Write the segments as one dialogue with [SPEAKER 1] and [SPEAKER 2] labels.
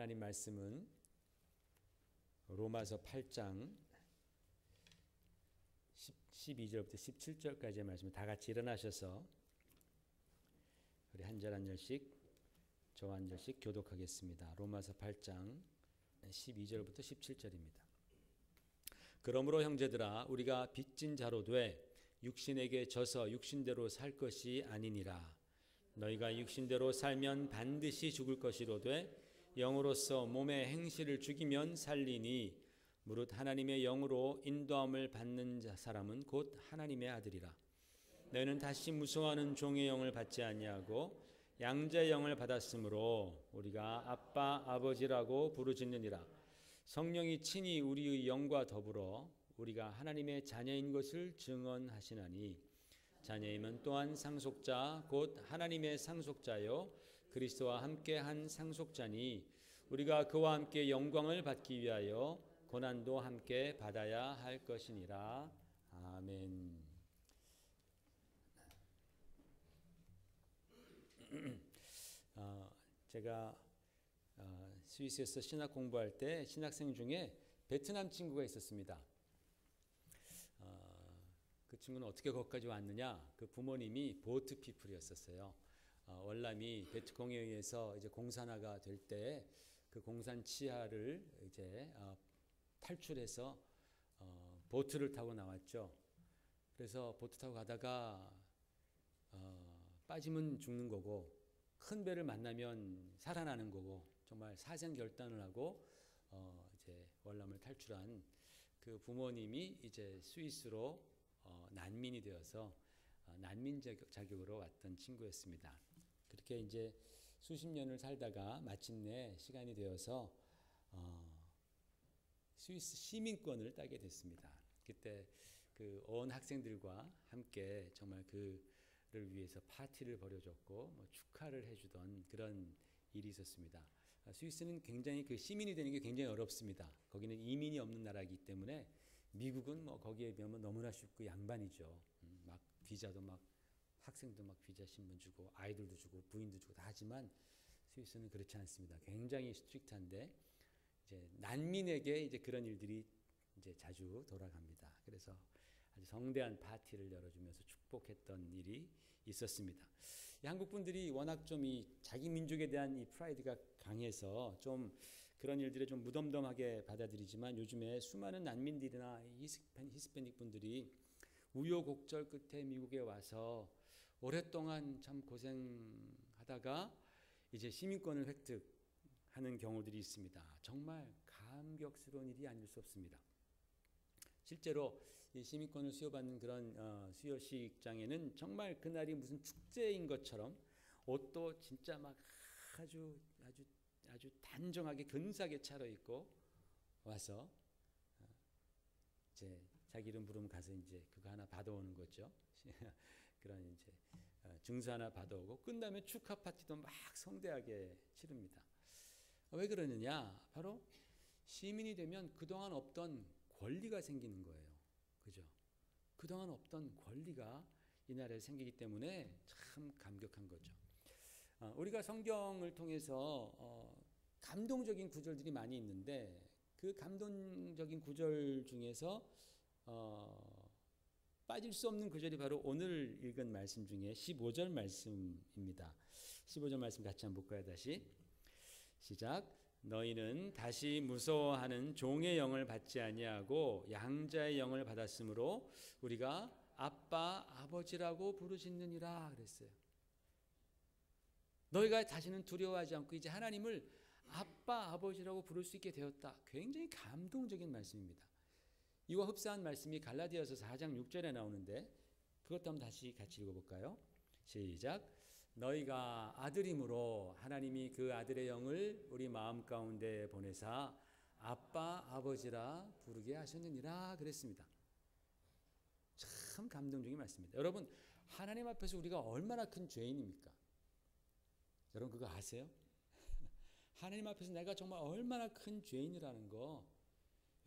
[SPEAKER 1] 하나님 말씀은 로마서 8장 12절부터 17절까지의 말씀을 다 같이 일어나셔서 우리 한 절 한 절씩 저와 한 절씩 교독하겠습니다. 로마서 8장 12절부터 17절입니다. 그러므로 형제들아 우리가 빚진 자로 돼 육신에게 져서 육신대로 살 것이 아니니라. 너희가 육신대로 살면 반드시 죽을 것이로되 영으로서 몸의 행실을 죽이면 살리니 무릇 하나님의 영으로 인도함을 받는 사람은 곧 하나님의 아들이라. 너희는 다시 무서워하는 종의 영을 받지 아니하고 양자의 영을 받았으므로 우리가 아빠 아버지라고 부르짖느니라. 성령이 친히 우리의 영과 더불어 우리가 하나님의 자녀인 것을 증언하시나니 자녀이면 또한 상속자 곧 하나님의 상속자요 그리스도와 함께 한 상속자니 우리가 그와 함께 영광을 받기 위하여 고난도 함께 받아야 할 것이니라. 아멘. 제가 스위스에서 신학 공부할 때 신학생 중에 베트남 친구가 있었습니다. 그 친구는 어떻게 거기까지 왔느냐? 그 부모님이 보트 피플이었었어요. 월남이 베트콩에 의해서 이제 공산화가 될 때 그 공산 치하를 이제 탈출해서 보트를 타고 나왔죠. 그래서 보트 타고 가다가 빠지면 죽는 거고 큰 배를 만나면 살아나는 거고 정말 사생 결단을 하고 이제 월남을 탈출한 그 부모님이 이제 스위스로 난민이 되어서 난민 자격으로 왔던 친구였습니다. 그렇게 이제 수십 년을 살다가 마침내 시간이 되어서 스위스 시민권을 따게 됐습니다. 그때 그 온 학생들과 함께 정말 그를 위해서 파티를 벌여줬고 뭐 축하를 해주던 그런 일이 있었습니다. 스위스는 굉장히 그 시민이 되는 게 굉장히 어렵습니다. 거기는 이민이 없는 나라이기 때문에 미국은 뭐 거기에 비하면 너무나 쉽고 양반이죠. 막 비자도 막 학생도 막 비자 신문 주고 아이들도 주고 부인도 주고 다 하지만 스위스는 그렇지 않습니다. 굉장히 스트릭트한데 이제 난민에게 이제 그런 일들이 이제 자주 돌아갑니다. 그래서 아주 성대한 파티를 열어주면서 축복했던 일이 있었습니다. 이 한국 분들이 워낙 좀 이 자기 민족에 대한 이 프라이드가 강해서 좀 그런 일들을 좀 무덤덤하게 받아들이지만 요즘에 수많은 난민들이나 히스패닉 분들이 우여곡절 끝에 미국에 와서 오랫동안 참 고생하다가 이제 시민권을 획득하는 경우들이 있습니다. 정말 감격스러운 일이 아닐 수 없습니다. 실제로 이 시민권을 수여받는 그런 수여식장에는 정말 그날이 무슨 축제인 것처럼 옷도 진짜 막 아주 단정하게 근사하게 차려입고 와서 이제 자기 이름 부르면 가서 이제 그거 하나 받아오는 거죠. 그런 이제 증서 하나 받아오고 끝나면 축하 파티도 막 성대하게 치릅니다. 왜 그러느냐? 바로 시민이 되면 그동안 없던 권리가 생기는 거예요. 그죠? 그동안 없던 권리가 이 나라에 생기기 때문에 참 감격한 거죠. 우리가 성경을 통해서 감동적인 구절들이 많이 있는데 그 감동적인 구절 중에서 빠질 수 없는 구절이 바로 오늘 읽은 말씀 중에 15절 말씀입니다. 15절 말씀 같이 한번 볼까요? 다시 시작. 너희는 다시 무서워하는 종의 영을 받지 아니하고 양자의 영을 받았으므로 우리가 아빠 아버지라고 부르짖느니라 그랬어요. 너희가 다시는 두려워하지 않고 이제 하나님을 아빠 아버지라고 부를 수 있게 되었다. 굉장히 감동적인 말씀입니다. 이와 흡사한 말씀이 갈라디아서 4장 6절에 나오는데 그것도 한번 다시 같이 읽어볼까요? 시작. 너희가 아들임으로 하나님이 그 아들의 영을 우리 마음 가운데 보내사 아빠 아버지라 부르게 하셨느니라 그랬습니다. 참 감동적인 말씀입니다. 여러분 하나님 앞에서 우리가 얼마나 큰 죄인입니까? 여러분 그거 아세요? 하나님 앞에서 내가 정말 얼마나 큰 죄인이라는 거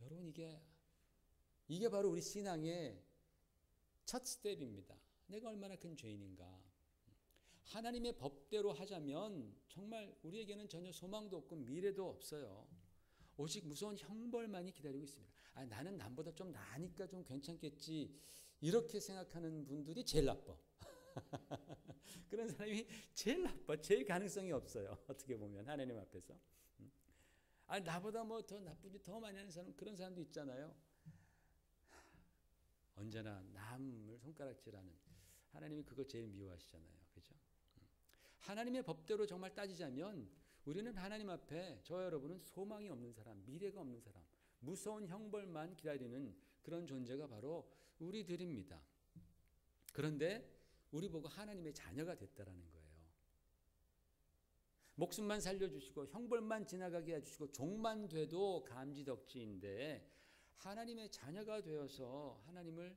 [SPEAKER 1] 여러분 이게 바로 우리 신앙의 첫 스텝입니다. 내가 얼마나 큰 죄인인가. 하나님의 법대로 하자면 정말 우리에게는 전혀 소망도 없고 미래도 없어요. 오직 무서운 형벌만이 기다리고 있습니다. 나는 남보다 좀 나으니까 좀 괜찮겠지, 이렇게 생각하는 분들이 제일 나빠. 그런 사람이 제일 나빠. 제일 가능성이 없어요. 어떻게 보면 하나님 앞에서. 나보다 뭐 더 나쁘지, 더 많이 하는 사람, 그런 사람도 있잖아요. 언제나 남을 손가락질하는, 하나님이 그거 제일 미워하시잖아요. 그죠? 하나님의 법대로 정말 따지자면 우리는 하나님 앞에, 저 여러분은 소망이 없는 사람, 미래가 없는 사람, 무서운 형벌만 기다리는 그런 존재가 바로 우리들입니다. 그런데 우리 보고 하나님의 자녀가 됐다라는 거예요. 목숨만 살려주시고 형벌만 지나가게 해주시고 종만 돼도 감지덕지인데, 하나님의 자녀가 되어서 하나님을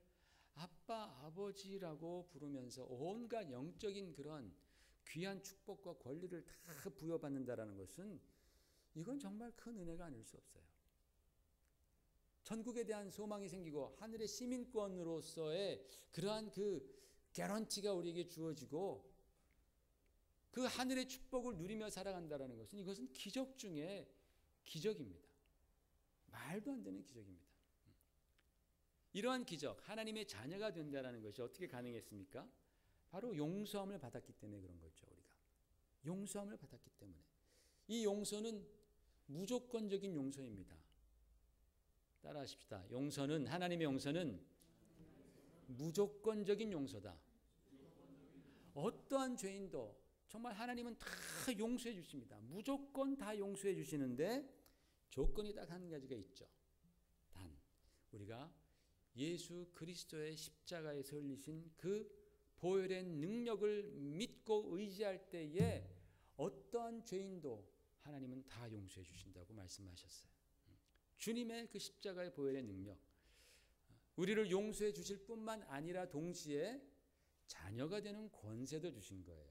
[SPEAKER 1] 아빠, 아버지라고 부르면서 온갖 영적인 그런 귀한 축복과 권리를 다 부여받는다라는 것은, 이건 정말 큰 은혜가 아닐 수 없어요. 천국에 대한 소망이 생기고 하늘의 시민권으로서의 그러한 그 개런티가 우리에게 주어지고 그 하늘의 축복을 누리며 살아간다는 것은, 이것은 기적 중에 기적입니다. 말도 안 되는 기적입니다. 이러한 기적, 하나님의 자녀가 된다는 것이 어떻게 가능했습니까? 바로 용서함을 받았기 때문에 그런 거죠. 우리가 용서함을 받았기 때문에. 이 용서는 무조건적인 용서입니다. 따라하십시다. 용서는, 하나님의 용서는 무조건적인 용서다. 어떠한 죄인도 정말 하나님은 다 용서해 주십니다. 무조건 다 용서해 주시는데 조건이 딱 한 가지가 있죠. 단, 우리가 예수 그리스도의 십자가에서 흘리신 그 보혈의 능력을 믿고 의지할 때에 어떠한 죄인도 하나님은 다 용서해 주신다고 말씀하셨어요. 주님의 그 십자가의 보혈의 능력, 우리를 용서해 주실 뿐만 아니라 동시에 자녀가 되는 권세도 주신 거예요.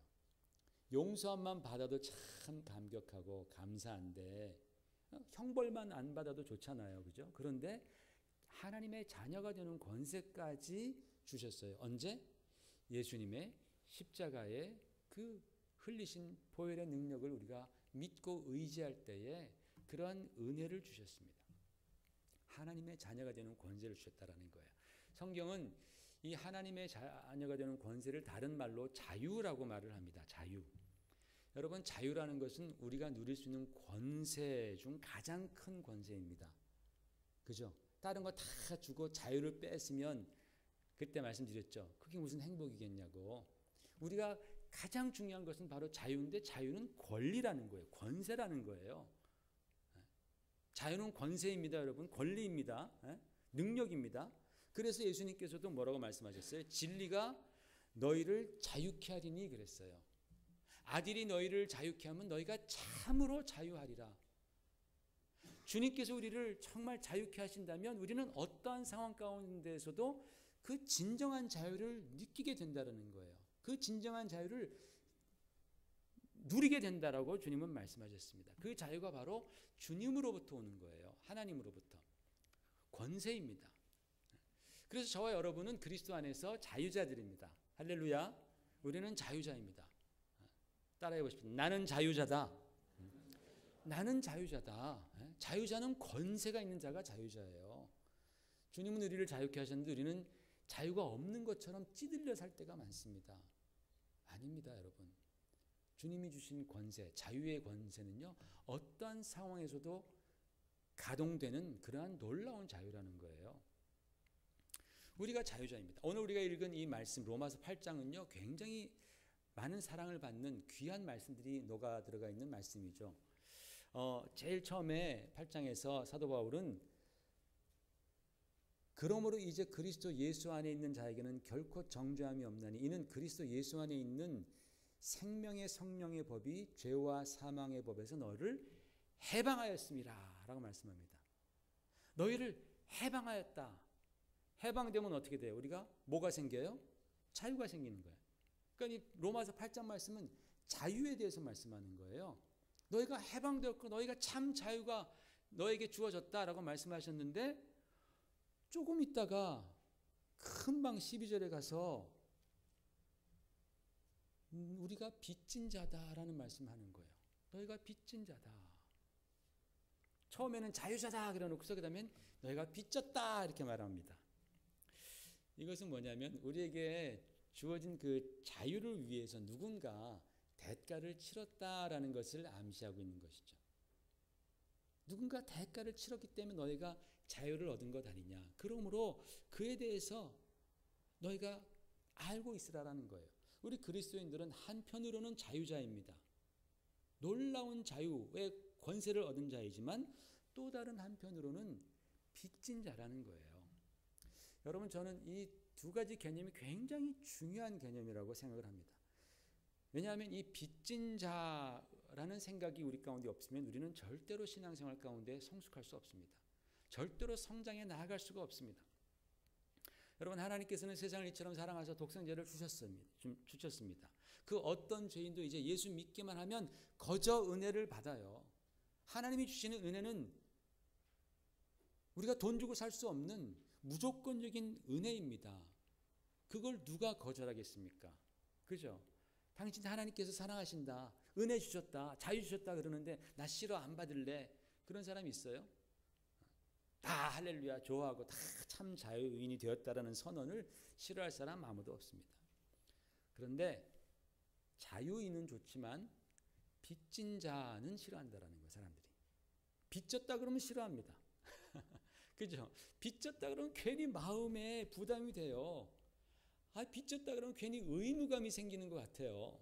[SPEAKER 1] 용서함만 받아도 참 감격하고 감사한데, 형벌만 안 받아도 좋잖아요. 그죠? 그런데 하나님의 자녀가 되는 권세까지 주셨어요. 언제? 예수님의 십자가의 그 흘리신 보혈의 능력을 우리가 믿고 의지할 때에 그러한 은혜를 주셨습니다. 하나님의 자녀가 되는 권세를 주셨다라는 거예요. 성경은 이 하나님의 자녀가 되는 권세를 다른 말로 자유라고 말을 합니다. 자유. 여러분, 자유라는 것은 우리가 누릴 수 있는 권세 중 가장 큰 권세입니다. 그죠? 다른 거 다 주고 자유를 뺐으면, 그때 말씀드렸죠. 그게 무슨 행복이겠냐고. 우리가 가장 중요한 것은 바로 자유인데, 자유는 권리라는 거예요. 권세라는 거예요. 자유는 권세입니다, 여러분. 권리입니다. 능력입니다. 그래서 예수님께서도 뭐라고 말씀하셨어요? 진리가 너희를 자유케 하리니 그랬어요. 아들이 너희를 자유케 하면 너희가 참으로 자유하리라. 주님께서 우리를 정말 자유케 하신다면 우리는 어떠한 상황 가운데에서도 그 진정한 자유를 느끼게 된다는 거예요. 그 진정한 자유를 누리게 된다라고 주님은 말씀하셨습니다. 그 자유가 바로 주님으로부터 오는 거예요. 하나님으로부터. 권세입니다. 그래서 저와 여러분은 그리스도 안에서 자유자들입니다. 할렐루야. 우리는 자유자입니다. 따라해 보십시오. 나는 자유자다. 나는 자유자다. 자유자는 권세가 있는 자가 자유자예요. 주님은 우리를 자유케 하셨는데 우리는 자유가 없는 것처럼 찌들려 살 때가 많습니다. 아닙니다, 여러분. 주님이 주신 권세, 자유의 권세는요, 어떠한 상황에서도 가동되는 그러한 놀라운 자유라는 거예요. 우리가 자유자입니다. 오늘 우리가 읽은 이 말씀 로마서 8장은요, 굉장히 많은 사랑을 받는 귀한 말씀들이 녹아 들어가 있는 말씀이죠. 제일 처음에 8장에서 사도 바울은 그러므로 이제 그리스도 예수 안에 있는 자에게는 결코 정죄함이 없나니 이는 그리스도 예수 안에 있는 생명의 성령의 법이 죄와 사망의 법에서 너를 해방하였음이라 라고 말씀합니다. 너희를 해방하였다. 해방되면 어떻게 돼요? 우리가 뭐가 생겨요? 자유가 생기는 거예요. 그러니까 이 로마서 8장 말씀은 자유에 대해서 말씀하는 거예요. 너희가 해방되었고 너희가 참 자유가 너에게 주어졌다라고 말씀하셨는데 조금 있다가 금방 12절에 가서 우리가 빚진 자다라는 말씀하는 거예요. 너희가 빚진 자다. 처음에는 자유자다 그래놓고서 그 다음엔 너희가 빚졌다 이렇게 말합니다. 이것은 뭐냐면 우리에게 주어진 그 자유를 위해서 누군가 대가를 치렀다라는 것을 암시하고 있는 것이죠. 누군가 대가를 치렀기 때문에 너희가 자유를 얻은 것 아니냐. 그러므로 그에 대해서 너희가 알고 있으라라는 거예요. 우리 그리스도인들은 한편으로는 자유자입니다. 놀라운 자유의 권세를 얻은 자이지만 또 다른 한편으로는 빚진 자라는 거예요. 여러분, 저는 이 두 가지 개념이 굉장히 중요한 개념이라고 생각을 합니다. 왜냐하면 이 빚진 자라는 생각이 우리 가운데 없으면 우리는 절대로 신앙생활 가운데 성숙할 수 없습니다. 절대로 성장해 나아갈 수가 없습니다. 여러분, 하나님께서는 세상을 이처럼 사랑하셔서 독생자를 주셨습니다. 그 어떤 죄인도 이제 예수 믿기만 하면 거저 은혜를 받아요. 하나님이 주시는 은혜는 우리가 돈 주고 살 수 없는 무조건적인 은혜입니다. 그걸 누가 거절하겠습니까? 그죠? 당신 하나님께서 사랑하신다, 은혜 주셨다, 자유 주셨다 그러는데 나 싫어, 안 받을래. 그런 사람이 있어요? 다 할렐루야 좋아하고 다 참 자유인이 되었다라는 선언을 싫어할 사람 아무도 없습니다. 그런데 자유인은 좋지만 빚진 자는 싫어한다라는 거예요. 사람들이 빚졌다 그러면 싫어합니다. 그죠? 빚졌다 그러면 괜히 마음에 부담이 돼요. 빚졌다 그러면 괜히 의무감이 생기는 것 같아요.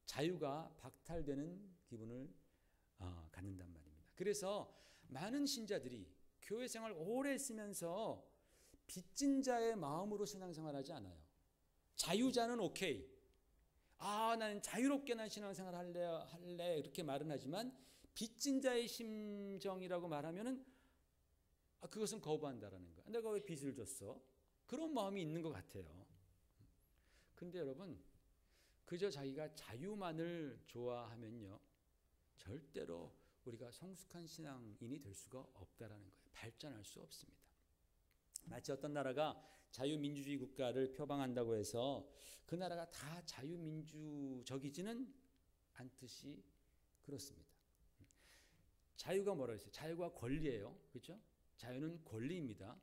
[SPEAKER 1] 자유가 박탈되는 기분을 갖는단 말입니다. 그래서 많은 신자들이 교회 생활 오래 했으면서 빚진 자의 마음으로 신앙생활하지 않아요. 자유자는 오케이. 나는 자유롭게 난 신앙생활 할래 이렇게 말은 하지만 빚진 자의 심정이라고 말하면은 그것은 거부한다라는 거야. 내가 왜 빚을 줬어? 그런 마음이 있는 것 같아요. 근데 여러분, 그저 자기가 자유만을 좋아하면요, 절대로 우리가 성숙한 신앙인이 될 수가 없다라는 거예요. 발전할 수 없습니다. 마치 어떤 나라가 자유민주주의 국가를 표방한다고 해서 그 나라가 다 자유민주적이지는 않듯이 그렇습니다. 자유가 뭐라고 했어요? 자유가 권리예요. 그렇죠? 자유는 권리입니다.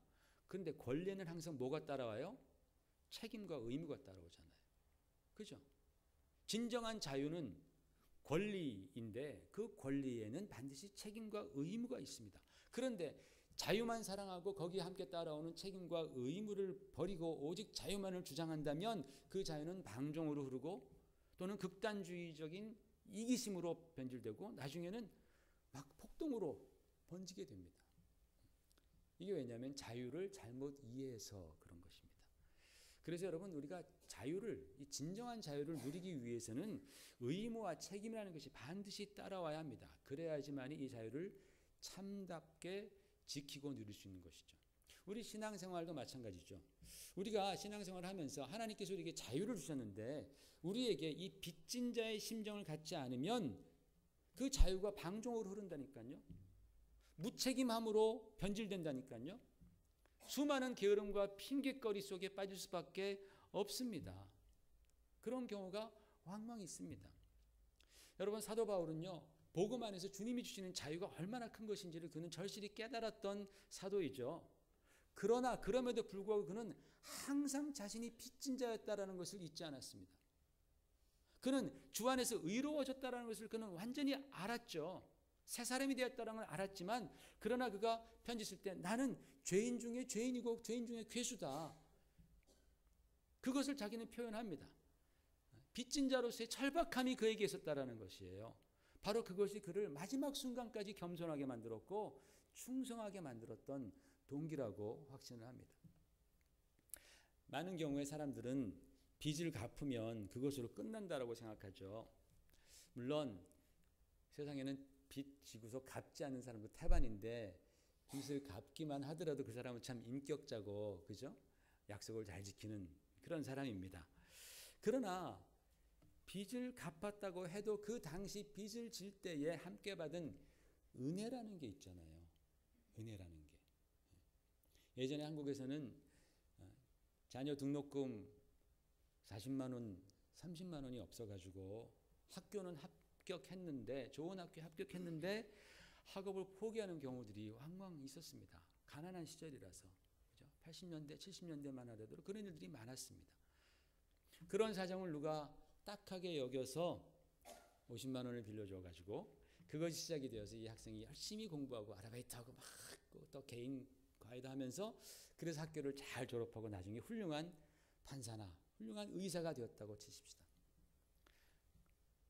[SPEAKER 1] 그런데 권리에는 항상 뭐가 따라와요? 책임과 의무가 따라오잖아요. 그죠? 진정한 자유는 권리인데 그 권리에는 반드시 책임과 의무가 있습니다. 그런데 자유만 사랑하고 거기에 함께 따라오는 책임과 의무를 버리고 오직 자유만을 주장한다면 그 자유는 방종으로 흐르고 또는 극단주의적인 이기심으로 변질되고 나중에는 막 폭동으로 번지게 됩니다. 이게 왜냐하면 자유를 잘못 이해해서 그런 것입니다. 그래서 여러분, 우리가 자유를, 이 진정한 자유를 누리기 위해서는 의무와 책임이라는 것이 반드시 따라와야 합니다. 그래야지만이 이 자유를 참답게 지키고 누릴 수 있는 것이죠. 우리 신앙생활도 마찬가지죠. 우리가 신앙생활을 하면서 하나님께서 우리에게 자유를 주셨는데 우리에게 이 빚진 자의 심정을 갖지 않으면 그 자유가 방종으로 흐른다니까요. 무책임함으로 변질된다니까요. 수많은 게으름과 핑계거리 속에 빠질 수밖에 없습니다. 그런 경우가 왕왕 있습니다. 여러분, 사도 바울은요, 복음 안에서 주님이 주시는 자유가 얼마나 큰 것인지를 그는 절실히 깨달았던 사도이죠. 그러나 그럼에도 불구하고 그는 항상 자신이 빚진 자였다라는 것을 잊지 않았습니다. 그는 주 안에서 의로워졌다라는 것을 그는 완전히 알았죠. 새 사람이 되었다는 걸 알았지만 그러나 그가 편지 쓸 때 나는 죄인 중에 죄인이고 죄인 중에 괴수다. 그것을 자기는 표현합니다. 빚진 자로서의 철박함이 그에게 있었다라는 것이에요. 바로 그것이 그를 마지막 순간까지 겸손하게 만들었고 충성하게 만들었던 동기라고 확신을 합니다. 많은 경우에 사람들은 빚을 갚으면 그것으로 끝난다라고 생각하죠. 물론 세상에는 빚 지고서 갚지 않는 사람도 태반인데 빚을 갚기만 하더라도 그 사람은 참 인격자고, 그죠? 약속을 잘 지키는 그런 사람입니다. 그러나 빚을 갚았다고 해도 그 당시 빚을 질 때에 함께 받은 은혜라는 게 있잖아요. 은혜라는 게. 예전에 한국에서는 자녀 등록금 40만 원 30만 원이 없어가지고 학교는 합격했는데, 좋은 학교에 합격했는데 학업을 포기하는 경우들이 왕왕 있었습니다. 가난한 시절이라서. 그죠? 80년대, 70년대만 하더라도 그런 일들이 많았습니다. 그런 사정을 누가 딱하게 여겨서 50만 원을 빌려줘가지고 그것이 시작이 되어서 이 학생이 열심히 공부하고 아르바이트하고 막 또 개인 과외도 하면서 그래서 학교를 잘 졸업하고 나중에 훌륭한 판사나 훌륭한 의사가 되었다고 치십시다.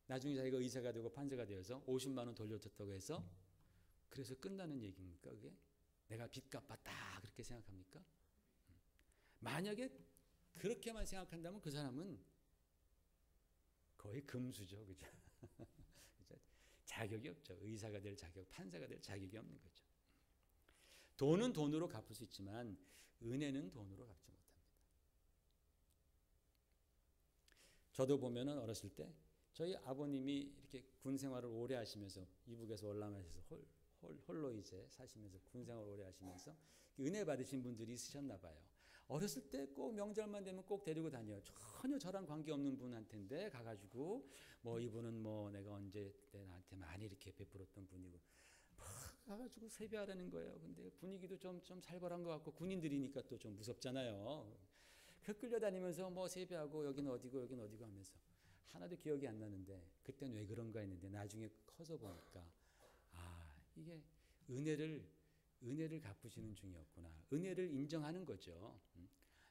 [SPEAKER 1] 나중에 자기가 의사가 되고 판사가 되어서 50만 원 돌려줬다고 해서 그래서 끝나는 얘기입니까? 그게? 내가 빚 갚았다 그렇게 생각합니까? 만약에 그렇게만 생각한다면 그 사람은 거의 금수죠. 그죠? 자격이 없죠. 의사가 될 자격, 판사가 될 자격이 없는 거죠. 돈은 돈으로 갚을 수 있지만 은혜는 돈으로 갚지 못합니다. 저도 보면은 어렸을 때 저희 아버님이 이렇게 군 생활을 오래 하시면서 이북에서 월남에서 홀로 이제 사시면서 군 생활을 오래 하시면서 은혜 받으신 분들이 있으셨나 봐요. 어렸을 때 꼭 명절만 되면 꼭 데리고 다녀요. 전혀 저랑 관계없는 분한테인데 가가지고 뭐 이분은 뭐 내가 언제 때 나한테 많이 이렇게 베풀었던 분이고 막 가가지고 세배하라는 거예요. 근데 분위기도 좀 살벌한 것 같고 군인들이니까 또 좀 무섭잖아요. 그 끌려다니면서 뭐 세배하고 여기는 어디고 여기는 어디고 하면서 하나도 기억이 안 나는데 그때는 왜 그런가 했는데 나중에 커서 보니까 아 이게 은혜를 갚으시는 중이었구나. 은혜를 인정하는 거죠.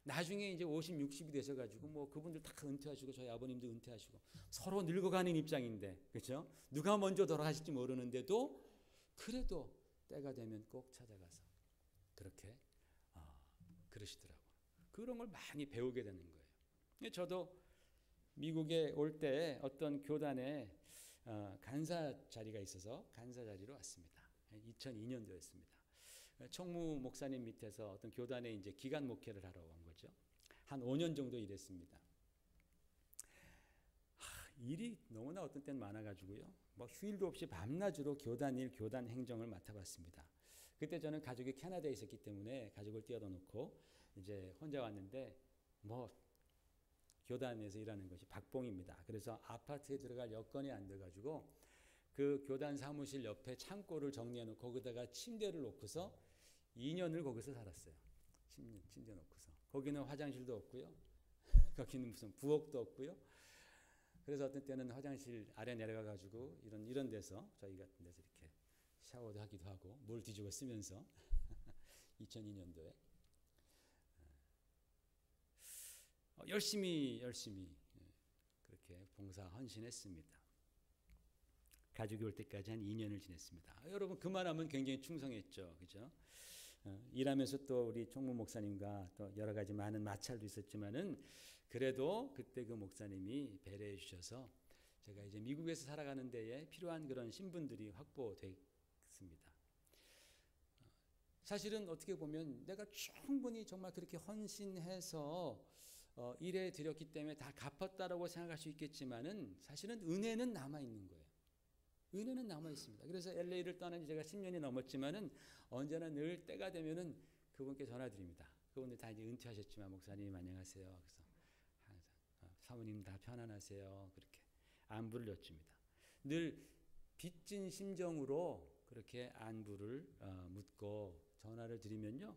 [SPEAKER 1] 나중에 이제 50, 60이 되셔가지고 뭐 그분들 다 은퇴하시고 저희 아버님도 은퇴하시고 서로 늙어가는 입장인데 그렇죠? 누가 먼저 돌아가실지 모르는데도 그래도 때가 되면 꼭 찾아가서 그렇게 그러시더라고요. 그런 걸 많이 배우게 되는 거예요. 저도 미국에 올 때 어떤 교단에 간사 자리가 있어서 간사 자리로 왔습니다. 2002년도였습니다. 총무 목사님 밑에서 어떤 교단에 이제 기간 목회를 하러 온 거죠. 한 5년 정도 일했습니다. 일이 너무나 어떤 때는 많아가지고요. 뭐 휴일도 없이 밤낮으로 교단 일, 교단 행정을 맡아봤습니다. 그때 저는 가족이 캐나다에 있었기 때문에 가족을 떼어다 놓고 이제 혼자 왔는데 뭐 교단에서 일하는 것이 박봉입니다. 그래서 아파트에 들어갈 여건이 안 돼가지고 그 교단 사무실 옆에 창고를 정리해 놓고 거기다가 침대를 놓고서 2년을 거기서 살았어요. 침대 놓고서. 거기는 화장실도 없고요. 거기는 무슨 부엌도 없고요. 그래서 어떤 때는 화장실 아래 내려가 가지고 이런 데서 저희 같은 데서 이렇게 샤워도 하기도 하고 물 뒤집어 쓰면서 2002년도에 열심히 그렇게 봉사 헌신했습니다. 가족이 올 때까지 한 2년을 지냈습니다. 여러분 그만하면 굉장히 충성했죠. 그죠? 일하면서 또 우리 총무 목사님과 또 여러 가지 많은 마찰도 있었지만은 그래도 그때 그 목사님이 배려해 주셔서 제가 이제 미국에서 살아가는 데에 필요한 그런 신분들이 확보됐습니다. 사실은 어떻게 보면 내가 충분히 정말 그렇게 헌신해서 일해 드렸기 때문에 다 갚았다라고 생각할 수 있겠지만은 사실은 은혜는 남아 있는 거예요. 은혜는 남아 있습니다. 그래서 LA를 떠난 지 제가 10년이 넘었지만은 언제나 늘 때가 되면은 그분께 전화드립니다. 그분들 다 이제 은퇴하셨지만 목사님 안녕하세요. 그래서 항상 사모님 다 편안하세요. 그렇게 안부를 여쭙니다. 늘 빚진 심정으로 그렇게 안부를 묻고 전화를 드리면요.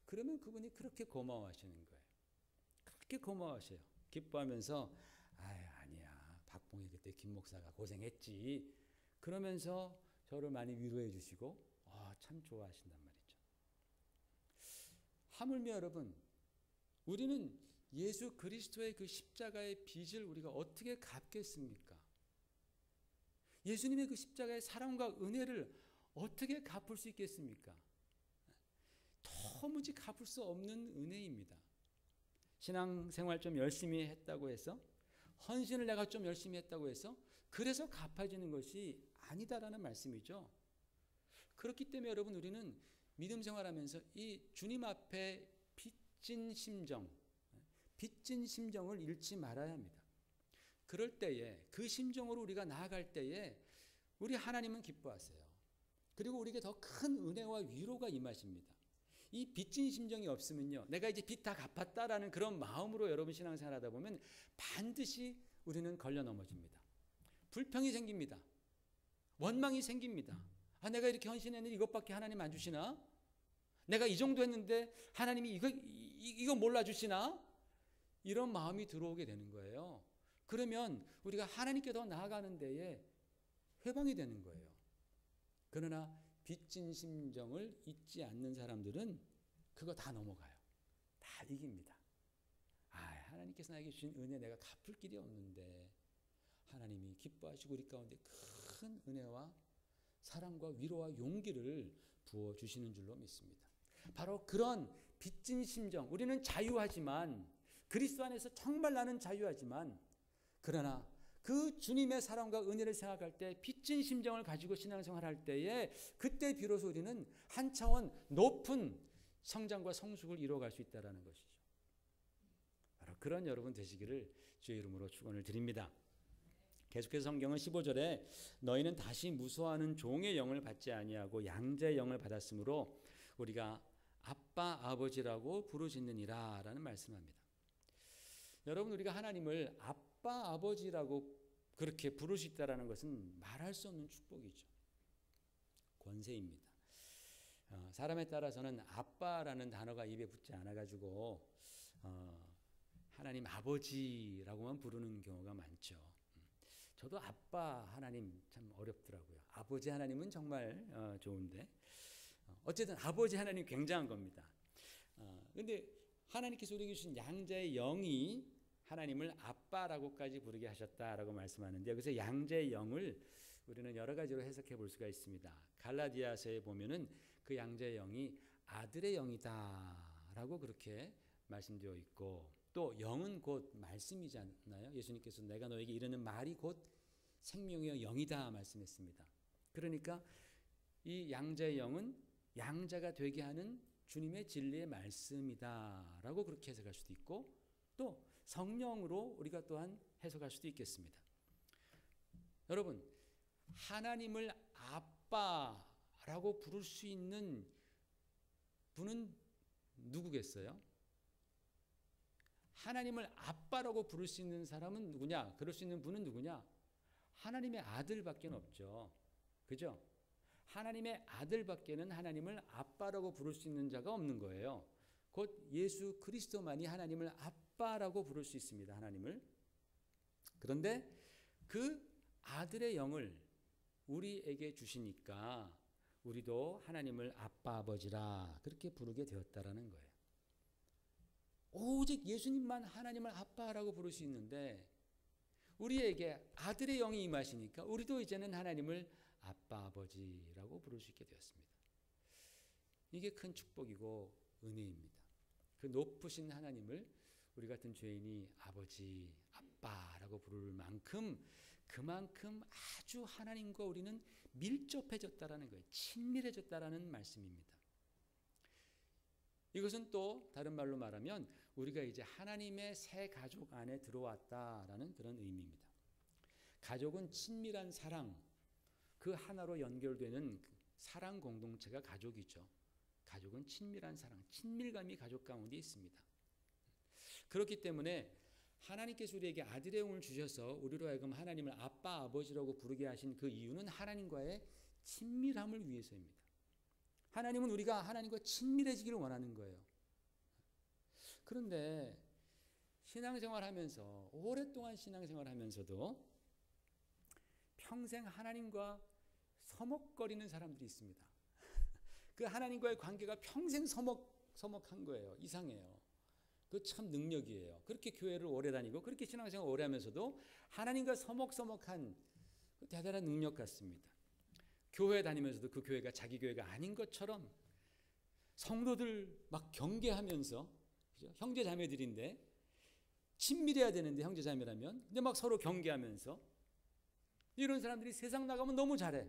[SPEAKER 1] 그러면 그분이 그렇게 고마워하시는 거예요. 그렇게 고마워하셔요. 기뻐하면서 아니야. 박봉이 그때 김 목사가 고생했지. 그러면서 저를 많이 위로해 주시고 참 좋아하신단 말이죠. 하물며 여러분 우리는 예수 그리스도의 그 십자가의 빚을 우리가 어떻게 갚겠습니까? 예수님의 그 십자가의 사랑과 은혜를 어떻게 갚을 수 있겠습니까? 도무지 갚을 수 없는 은혜입니다. 신앙생활 좀 열심히 했다고 해서 헌신을 내가 좀 열심히 했다고 해서 그래서 갚아지는 것이 아니다라는 말씀이죠. 그렇기 때문에 여러분 우리는 믿음 생활하면서 이 주님 앞에 빚진 심정을 잃지 말아야 합니다. 그럴 때에 그 심정으로 우리가 나아갈 때에 우리 하나님은 기뻐하세요. 그리고 우리에게 더 큰 은혜와 위로가 임하십니다. 이 빚진 심정이 없으면요. 내가 이제 빚 다 갚았다라는 그런 마음으로 여러분 신앙생활 하다 보면 반드시 우리는 걸려 넘어집니다. 불평이 생깁니다. 원망이 생깁니다. 아, 내가 이렇게 헌신했는데 이것밖에 하나님 안 주시나? 내가 이 정도 했는데 하나님이 이거 몰라주시나? 이런 마음이 들어오게 되는 거예요. 그러면 우리가 하나님께 더 나아가는 데에 회방이 되는 거예요. 그러나 빚진 심정을 잊지 않는 사람들은 그거 다 넘어가요. 다 이깁니다. 아, 하나님께서 나에게 주신 은혜 내가 갚을 길이 없는데 하나님이 기뻐하시고 우리 가운데 큰 은혜와 사랑과 위로와 용기를 부어주시는 줄로 믿습니다. 바로 그런 빚진 심정, 우리는 자유하지만, 그리스도 안에서 정말 나는 자유하지만, 그러나 그 주님의 사랑과 은혜를 생각할 때 빚진 심정을 가지고 신앙생활할 때에 그때 비로소 우리는 한 차원 높은 성장과 성숙을 이루어갈 수 있다는 것이죠. 바로 그런 여러분 되시기를 주의 이름으로 축원을 드립니다. 계속해서 성경은 15절에 너희는 다시 무수하는 종의 영을 받지 아니하고 양자의 영을 받았으므로 우리가 아빠 아버지라고 부르짖느니라 라는 말씀합니다. 여러분, 우리가 하나님을 아빠 아버지라고 그렇게 부를 수 있다는 것은 말할 수 없는 축복이죠. 권세입니다. 사람에 따라서는 아빠라는 단어가 입에 붙지 않아가지고 하나님 아버지라고만 부르는 경우가 많죠. 저도 아빠 하나님 참 어렵더라고요. 아버지 하나님은 정말 좋은데 어쨌든 아버지 하나님 굉장한 겁니다. 그런데 하나님께서 우리에게 주신 양자의 영이 하나님을 아빠라고까지 부르게 하셨다라고 말씀하는데, 여기서 양자의 영을 우리는 여러 가지로 해석해 볼 수가 있습니다. 갈라디아서에 보면은 그 양자의 영이 아들의 영이다라고 그렇게 말씀되어 있고, 또 영은 곧 말씀이잖아요. 예수님께서 내가 너에게 이르는 말이 곧 생명이여 영이다 말씀했습니다. 그러니까 이 양자의 영은 양자가 되게 하는 주님의 진리의 말씀이다라고 그렇게 해석할 수도 있고, 또 성령으로 우리가 또한 해석할 수도 있겠습니다. 여러분, 하나님을 아빠라고 부를 수 있는 분은 누구겠어요? 하나님을 아빠라고 부를 수 있는 사람은 누구냐? 그럴 수 있는 분은 누구냐? 하나님의 아들밖에 없죠. 그죠? 하나님의 아들밖에는 하나님을 아빠라고 부를 수 있는 자가 없는 거예요. 곧 예수 그리스도만이 하나님을 아빠라고 부를 수 있습니다. 하나님을. 그런데 그 아들의 영을 우리에게 주시니까 우리도 하나님을 아빠 아버지라 그렇게 부르게 되었다라는 거예요. 오직 예수님만 하나님을 아빠라고 부를 수 있는데 우리에게 아들의 영이 임하시니까 우리도 이제는 하나님을 아빠 아버지라고 부를 수 있게 되었습니다. 이게 큰 축복이고 은혜입니다. 그 높으신 하나님을 우리 같은 죄인이 아버지, 아빠라고 부를 만큼 그만큼 아주 하나님과 우리는 밀접해졌다라는 거예요. 친밀해졌다라는 말씀입니다. 이것은 또 다른 말로 말하면 우리가 이제 하나님의 새 가족 안에 들어왔다라는 그런 의미입니다. 가족은 친밀한 사랑, 그 하나로 연결되는 사랑 공동체가 가족이죠. 가족은 친밀한 사랑, 친밀감이 가족 가운데 있습니다. 그렇기 때문에 하나님께서 우리에게 아들의 영을 주셔서 우리로 하여금 하나님을 아빠, 아버지라고 부르게 하신 그 이유는 하나님과의 친밀함을 위해서입니다. 하나님은 우리가 하나님과 친밀해지기를 원하는 거예요. 그런데 신앙생활하면서 오랫동안 신앙생활하면서도 평생 하나님과 서먹거리는 사람들이 있습니다. 그 하나님과의 관계가 평생 서먹한 거예요. 이상해요. 그 참 능력이에요. 그렇게 교회를 오래 다니고 그렇게 신앙생활 오래 하면서도 하나님과 서먹서먹한 대단한 능력 같습니다. 교회 다니면서도 그 교회가 자기 교회가 아닌 것처럼 성도들 막 경계하면서, 그죠? 형제 자매들인데 친밀해야 되는데 형제 자매라면 근데 막 서로 경계하면서 이런 사람들이 세상 나가면 너무 잘해.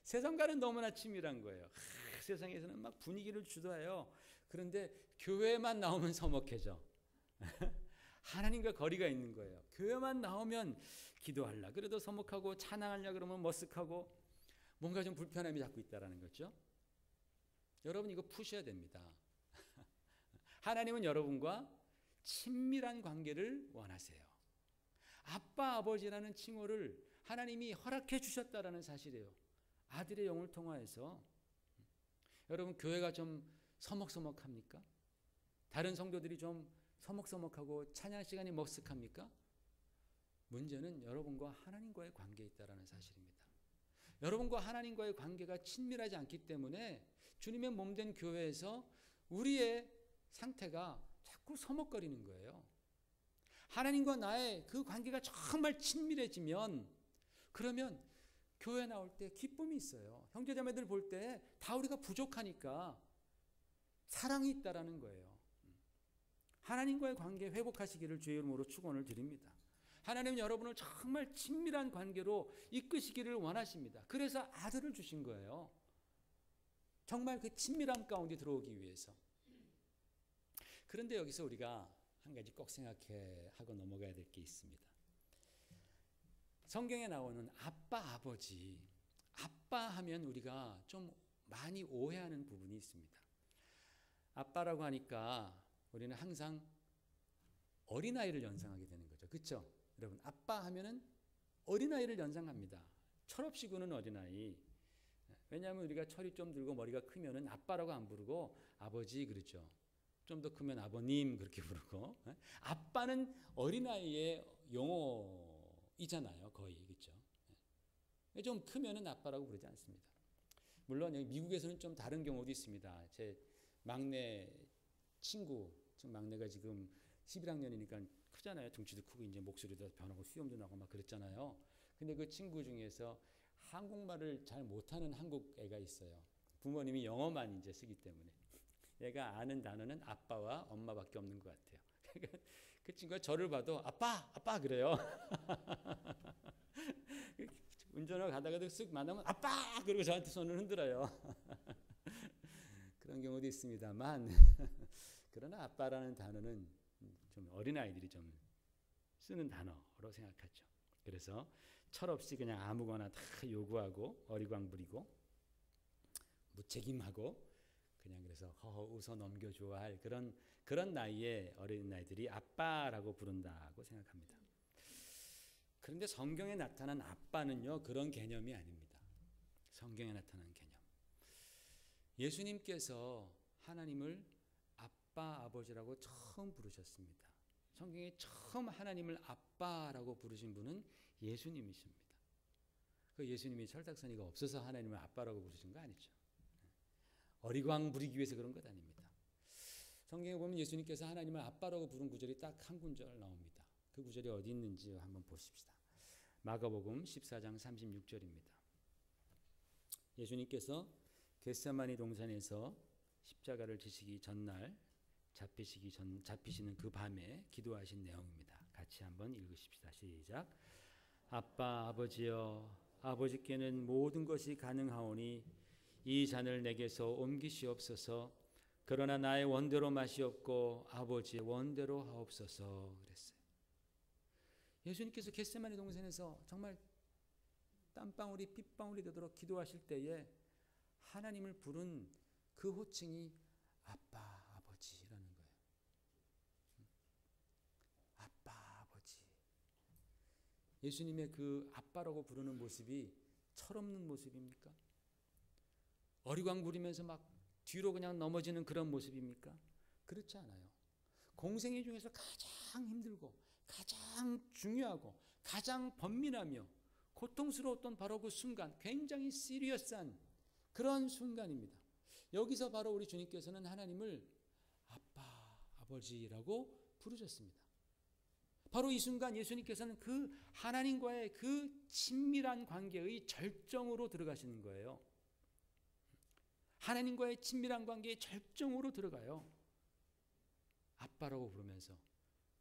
[SPEAKER 1] 세상과는 너무나 친밀한 거예요. 세상에서는 막 분위기를 주도해요. 그런데 교회만 나오면 서먹해져. 하나님과 거리가 있는 거예요. 교회만 나오면 기도하려 그래도 서먹하고 찬양하려 그러면 머쓱하고 뭔가 좀 불편함이 자꾸 있다라는 거죠. 여러분 이거 푸셔야 됩니다. 하나님은 여러분과 친밀한 관계를 원하세요. 아빠, 아버지라는 칭호를 하나님이 허락해 주셨다라는 사실이에요. 아들의 영을 통하여서. 여러분, 교회가 좀 서먹서먹합니까? 다른 성도들이 좀 서먹서먹하고 찬양 시간이 머쓱합니까? 문제는 여러분과 하나님과의 관계에 있다라는 사실입니다. 여러분과 하나님과의 관계가 친밀하지 않기 때문에 주님의 몸된 교회에서 우리의 상태가 자꾸 서먹거리는 거예요. 하나님과 나의 그 관계가 정말 친밀해지면 그러면 교회 나올 때 기쁨이 있어요. 형제자매들 볼 때 다 우리가 부족하니까 사랑이 있다라는 거예요. 하나님과의 관계 회복하시기를 주의 이름으로 축원을 드립니다. 하나님은 여러분을 정말 친밀한 관계로 이끄시기를 원하십니다. 그래서 아들을 주신 거예요. 정말 그 친밀함 가운데 들어오기 위해서. 그런데 여기서 우리가 한 가지 꼭 생각하고 넘어가야 될 게 있습니다. 성경에 나오는 아빠, 아버지. 아빠 하면 우리가 좀 많이 오해하는 부분이 있습니다. 아빠라고 하니까 우리는 항상 어린아이를 연상하게 되는 거죠. 그렇죠? 여러분, 아빠 하면은 어린아이를 연상합니다. 철없이 구는 어린아이. 왜냐하면 우리가 철이 좀 들고 머리가 크면은 아빠라고 안 부르고 아버지 그러죠. 좀 더 크면 아버님 그렇게 부르고. 아빠는 어린아이의 용어이잖아요. 거의. 그렇죠? 좀 크면은 아빠라고 부르지 않습니다. 물론 여기 미국에서는 좀 다른 경우도 있습니다. 제 막내 친구, 막내가 지금 11학년이니까 크잖아요. 등치도 크고 이제 목소리도 변하고 수염도 나고 막 그랬잖아요. 근데 그 친구 중에서 한국말을 잘 못하는 한국 애가 있어요. 부모님이 영어만 이제 쓰기 때문에. 얘가 아는 단어는 아빠와 엄마밖에 없는 것 같아요. 그 친구가 저를 봐도 아빠, 아빠 그래요. 운전을 가다가도 쓱 만나면 아빠! 그리고 저한테 손을 흔들어요. 그런 경우도 있습니다만 그러나 아빠라는 단어는 좀 어린아이들이 좀 쓰는 단어로 생각하죠. 그래서 철없이 그냥 아무거나 다 요구하고 어리광 부리고 무책임하고 그냥 그래서 허허 웃어 넘겨줘야 할 그런 나이에 어린아이들이 아빠라고 부른다고 생각합니다. 그런데 성경에 나타난 아빠는요, 그런 개념이 아닙니다. 성경에 나타난 개념. 예수님께서 하나님을 아빠, 아버지라고 처음 부르셨습니다. 성경에 처음 하나님을 아빠라고 부르신 분은 예수님이십니다. 그 예수님이 철딱서니가 없어서 하나님을 아빠라고 부르신 거 아니죠. 어리광 부리기 위해서 그런 것 아닙니다. 성경에 보면 예수님께서 하나님을 아빠라고 부른 구절이 딱 한 구절 나옵니다. 그 구절이 어디 있는지 한번 보십시다. 마가복음 14장 36절입니다. 예수님께서 겟세마니 동산에서 십자가를 지시기 전날 잡히시는 그 밤에 기도하신 내용입니다. 같이 한번 읽으십시다. 시작. 아빠 아버지여, 아버지께는 모든 것이 가능하오니 이 잔을 내게서 옮기시옵소서. 그러나 나의 원대로 마시옵고 아버지의 원대로 하옵소서 그랬어요. 예수님께서 겟세마니 동산에서 정말 땀방울이 핏방울이 되도록 기도하실 때에 하나님을 부른 그 호칭이 아빠, 아버지라는 거예요. 아빠, 아버지. 예수님의 그 아빠라고 부르는 모습이 철없는 모습입니까? 어리광 부리면서 막 뒤로 그냥 넘어지는 그런 모습입니까? 그렇지 않아요. 공생애 중에서 가장 힘들고 가장 중요하고 가장 번민하며 고통스러웠던 바로 그 순간, 굉장히 시리어스한 그런 순간입니다. 여기서 바로 우리 주님께서는 하나님을 아빠, 아버지라고 부르셨습니다. 바로 이 순간 예수님께서는 그 하나님과의 그 친밀한 관계의 절정으로 들어가시는 거예요. 하나님과의 친밀한 관계의 절정으로 들어가요. 아빠라고 부르면서.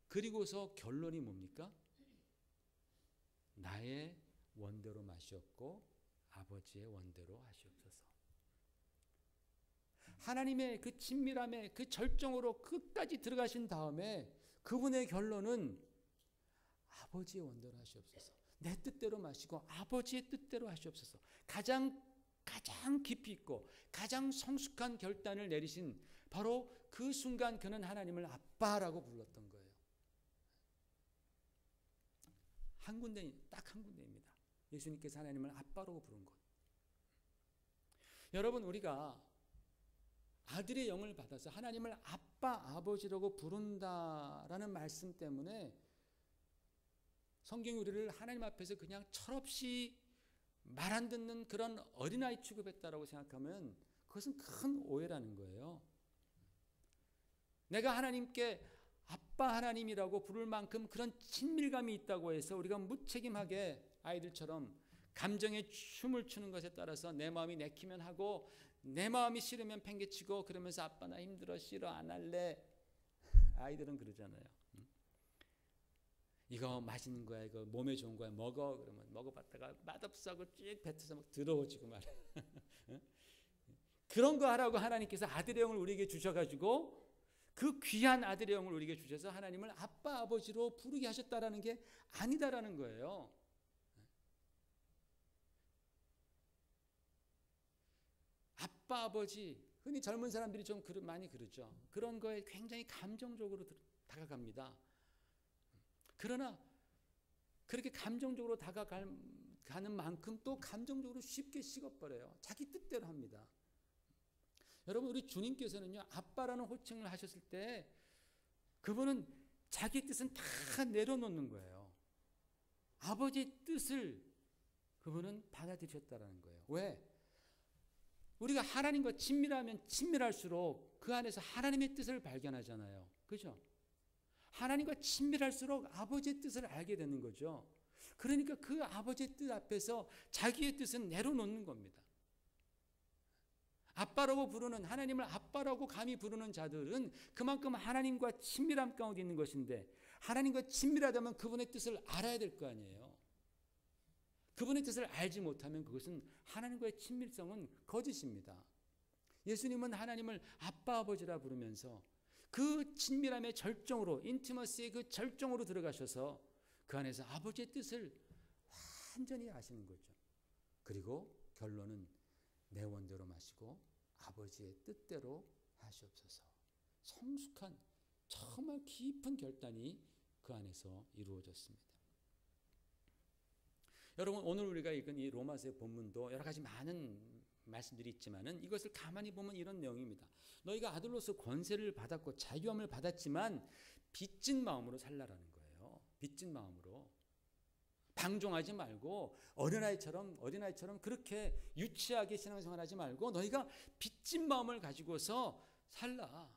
[SPEAKER 1] 그리고서 결론이 뭡니까? 나의 원대로 마시옵고 아버지의 원대로 하시옵소서. 하나님의 그 친밀함의 그 절정으로 끝까지 들어가신 다음에 그분의 결론은 아버지의 원대로 하시옵소서. 내 뜻대로 마시고 아버지의 뜻대로 하시옵소서. 가장 깊이 있고 가장 성숙한 결단을 내리신 바로 그 순간 그는 하나님을 아빠라고 불렀던 거예요. 한 군데, 딱 한 군데입니다. 예수님께서 하나님을 아빠라고 부른 곳. 여러분, 우리가 아들의 영을 받아서 하나님을 아빠, 아버지라고 부른다라는 말씀 때문에 성경이 우리를 하나님 앞에서 그냥 철없이 말 안 듣는 그런 어린아이 취급했다라고 생각하면 그것은 큰 오해라는 거예요. 내가 하나님께 아빠 하나님이라고 부를 만큼 그런 친밀감이 있다고 해서 우리가 무책임하게 아이들처럼 감정에 춤을 추는 것에 따라서 내 마음이 내키면 하고 내 마음이 싫으면 팽개치고 그러면서 아빠 나 힘들어 싫어 안 할래. 아이들은 그러잖아요. 이거 맛있는 거야, 이거 몸에 좋은 거야, 먹어. 그러면 먹어봤다가 맛없어 하고 쭉 뱉어서 막 더러워지고 말이야. 그런 거 하라고 하나님께서 아들의 영을 우리에게 주셔가지고 그 귀한 아들의 영을 우리에게 주셔서 하나님을 아빠 아버지로 부르게 하셨다라는 게 아니다라는 거예요. 아빠 아버지, 흔히 젊은 사람들이 좀 많이 그러죠. 그런 거에 굉장히 감정적으로 다가갑니다. 그러나 그렇게 감정적으로 다가가는 만큼 또 감정적으로 쉽게 식어버려요. 자기 뜻대로 합니다. 여러분, 우리 주님께서는요, 아빠라는 호칭을 하셨을 때 그분은 자기 뜻은 다 내려놓는 거예요. 아버지의 뜻을 그분은 받아들이셨다는 거예요. 왜? 우리가 하나님과 친밀하면 친밀할수록 그 안에서 하나님의 뜻을 발견하잖아요. 그죠? 하나님과 친밀할수록 아버지의 뜻을 알게 되는 거죠. 그러니까 그 아버지의 뜻 앞에서 자기의 뜻은 내려놓는 겁니다. 아빠라고 부르는, 하나님을 아빠라고 감히 부르는 자들은 그만큼 하나님과 친밀함 가운데 있는 것인데, 하나님과 친밀하다면 그분의 뜻을 알아야 될 거 아니에요. 그분의 뜻을 알지 못하면 그것은 하나님과의 친밀성은 거짓입니다. 예수님은 하나님을 아빠 아버지라 부르면서 그 친밀함의 절정으로, 인티머시의 그 절정으로 들어가셔서 그 안에서 아버지의 뜻을 완전히 아시는 거죠. 그리고 결론은 내 원대로 마시고 아버지의 뜻대로 하시옵소서. 성숙한 정말 깊은 결단이 그 안에서 이루어졌습니다. 여러분, 오늘 우리가 읽은 이 로마서의 본문도 여러 가지 많은 말씀들이 있지만은 이것을 가만히 보면 이런 내용입니다. 너희가 아들로서 권세를 받았고 자유함을 받았지만 빚진 마음으로 살라라는 거예요. 빚진 마음으로. 방종하지 말고 어린아이처럼 그렇게 유치하게 신앙생활하지 말고 너희가 빚진 마음을 가지고서 살라.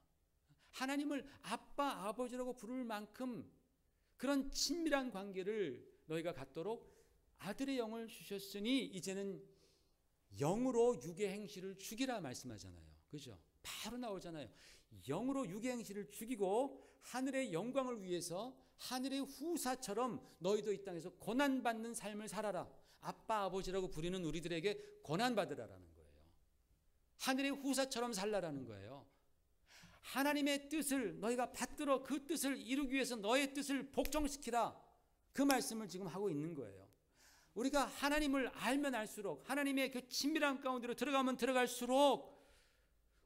[SPEAKER 1] 하나님을 아빠 아버지라고 부를 만큼 그런 친밀한 관계를 너희가 갖도록 아들의 영을 주셨으니 이제는 영으로 육의 행실을 죽이라 말씀하잖아요. 그죠? 바로 나오잖아요. 영으로 육의 행실을 죽이고 하늘의 영광을 위해서 하늘의 후사처럼 너희도 이 땅에서 고난받는 삶을 살아라. 아빠 아버지라고 부리는 우리들에게 고난받으라라는 거예요. 하늘의 후사처럼 살라라는 거예요. 하나님의 뜻을 너희가 받들어 그 뜻을 이루기 위해서 너의 뜻을 복종시키라. 그 말씀을 지금 하고 있는 거예요. 우리가 하나님을 알면 알수록, 하나님의 그 친밀한 가운데로 들어가면 들어갈수록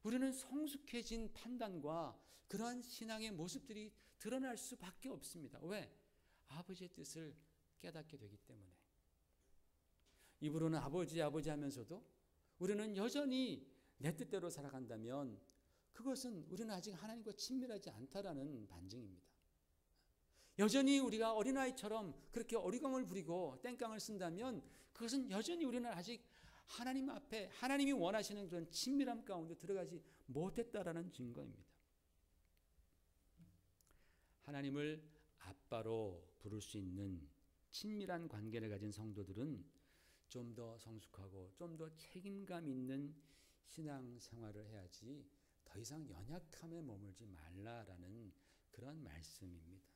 [SPEAKER 1] 우리는 성숙해진 판단과 그러한 신앙의 모습들이 드러날 수밖에 없습니다. 왜? 아버지의 뜻을 깨닫게 되기 때문에. 입으로는 아버지 하면서도 우리는 여전히 내 뜻대로 살아간다면 그것은 우리는 아직 하나님과 친밀하지 않다라는 반증입니다. 여전히 우리가 어린아이처럼 그렇게 어리광을 부리고 땡깡을 쓴다면 그것은 여전히 우리는 아직 하나님 앞에 하나님이 원하시는 그런 친밀함 가운데 들어가지 못했다라는 증거입니다. 하나님을 아빠로 부를 수 있는 친밀한 관계를 가진 성도들은 좀 더 성숙하고 좀 더 책임감 있는 신앙생활을 해야지 더 이상 연약함에 머물지 말라라는 그런 말씀입니다.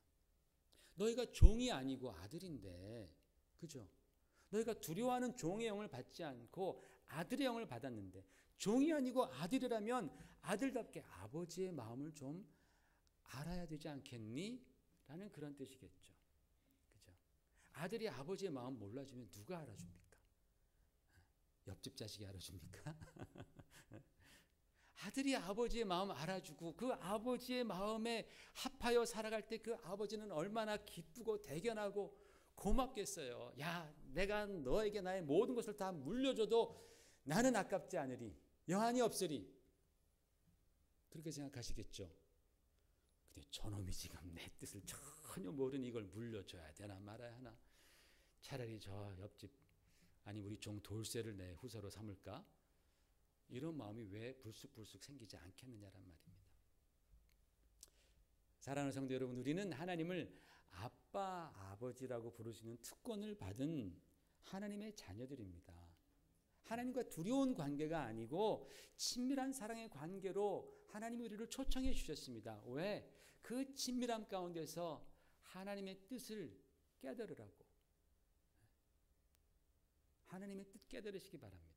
[SPEAKER 1] 너희가 종이 아니고 아들인데, 그죠? 너희가 두려워하는 종의 영을 받지 않고 아들의 영을 받았는데, 종이 아니고 아들이라면 아들답게 아버지의 마음을 좀 알아야 되지 않겠니? 라는 그런 뜻이겠죠. 그죠? 아들이 아버지의 마음 몰라주면 누가 알아줍니까? 옆집 자식이 알아줍니까? 아들이 아버지의 마음 알아주고 그 아버지의 마음에 합하여 살아갈 때 그 아버지는 얼마나 기쁘고 대견하고 고맙겠어요. 야, 내가 너에게 나의 모든 것을 다 물려줘도 나는 아깝지 않으리. 여한이 없으리. 그렇게 생각하시겠죠. 근데 저놈이 지금 내 뜻을 전혀 모르는 이걸 물려줘야 되나 말아야 하나. 차라리 저 옆집 아니 우리 종 돌쇠를 내 후사로 삼을까? 이런 마음이 왜 불쑥불쑥 생기지 않겠느냐란 말입니다. 사랑하는 성도 여러분, 우리는 하나님을 아빠, 아버지라고 부르시는 특권을 받은 하나님의 자녀들입니다. 하나님과 두려운 관계가 아니고 친밀한 사랑의 관계로 하나님이 우리를 초청해 주셨습니다. 왜? 그 친밀함 가운데서 하나님의 뜻을 깨달으라고. 하나님의 뜻 깨달으시기 바랍니다.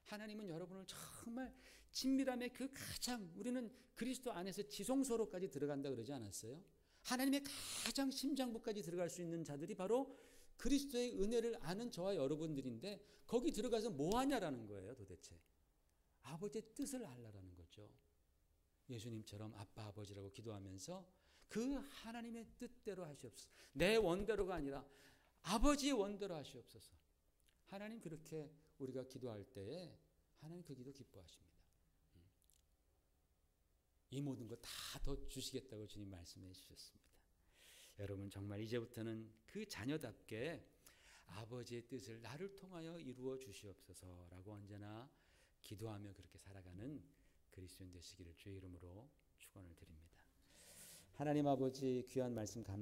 [SPEAKER 1] 하나님은 여러분을 정말 친밀함의 그 가장, 우리는 그리스도 안에서 지성소로까지 들어간다 그러지 않았어요? 하나님의 가장 심장부까지 들어갈 수 있는 자들이 바로 그리스도의 은혜를 아는 저와 여러분들인데, 거기 들어가서 뭐 하냐라는 거예요. 도대체 아버지의 뜻을 알라라는 거죠. 예수님처럼 아빠 아버지라고 기도하면서 그 하나님의 뜻대로 하시옵소서. 내 원대로가 아니라 아버지의 원대로 하시옵소서. 하나님 그렇게 우리가 기도할 때에 하나님 그 기도 기뻐하십니다. 이 모든 거 다 더 주시겠다고 주님 말씀해 주셨습니다. 여러분 정말 이제부터는 그 자녀답게 아버지의 뜻을 나를 통하여 이루어 주시옵소서라고 언제나 기도하며 그렇게 살아가는 그리스도인 되시기를 주의 이름으로 축원을 드립니다. 하나님 아버지 귀한 말씀 감사합니다.